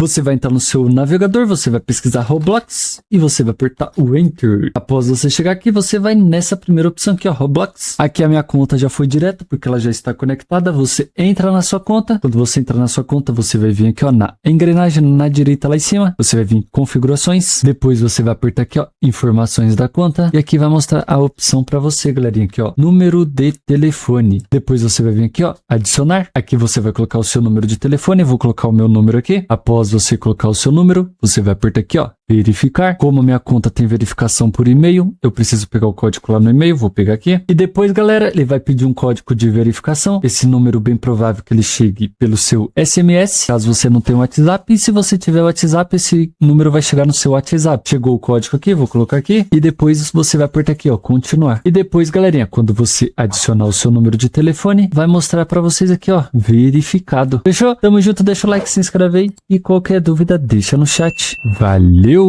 Você vai entrar no seu navegador, você vai pesquisar Roblox e você vai apertar o Enter. Após você chegar aqui, você vai nessa primeira opção aqui, ó, Roblox. Aqui a minha conta já foi direta, porque ela já está conectada. Você entra na sua conta. Quando você entrar na sua conta, você vai vir aqui, ó, na engrenagem na direita lá em cima. Você vai vir em configurações. Depois você vai apertar aqui, ó, informações da conta. E aqui vai mostrar a opção para você, galerinha, aqui, ó, número de telefone. Depois você vai vir aqui, ó, adicionar. Aqui você vai colocar o seu número de telefone. Eu vou colocar o meu número aqui. Após você colocar o seu número, você vai apertar aqui, ó, verificar. Como a minha conta tem verificação por e-mail, eu preciso pegar o código lá no e-mail, vou pegar aqui. E depois, galera, ele vai pedir um código de verificação. Esse número bem provável que ele chegue pelo seu SMS, caso você não tenha um WhatsApp. E se você tiver o WhatsApp, esse número vai chegar no seu WhatsApp. Chegou o código aqui, vou colocar aqui. E depois você vai apertar aqui, ó, continuar. E depois, galerinha, quando você adicionar o seu número de telefone, vai mostrar pra vocês aqui, ó, verificado. Fechou? Tamo junto, deixa o like, se inscreve aí. E qualquer dúvida, deixa no chat. Valeu!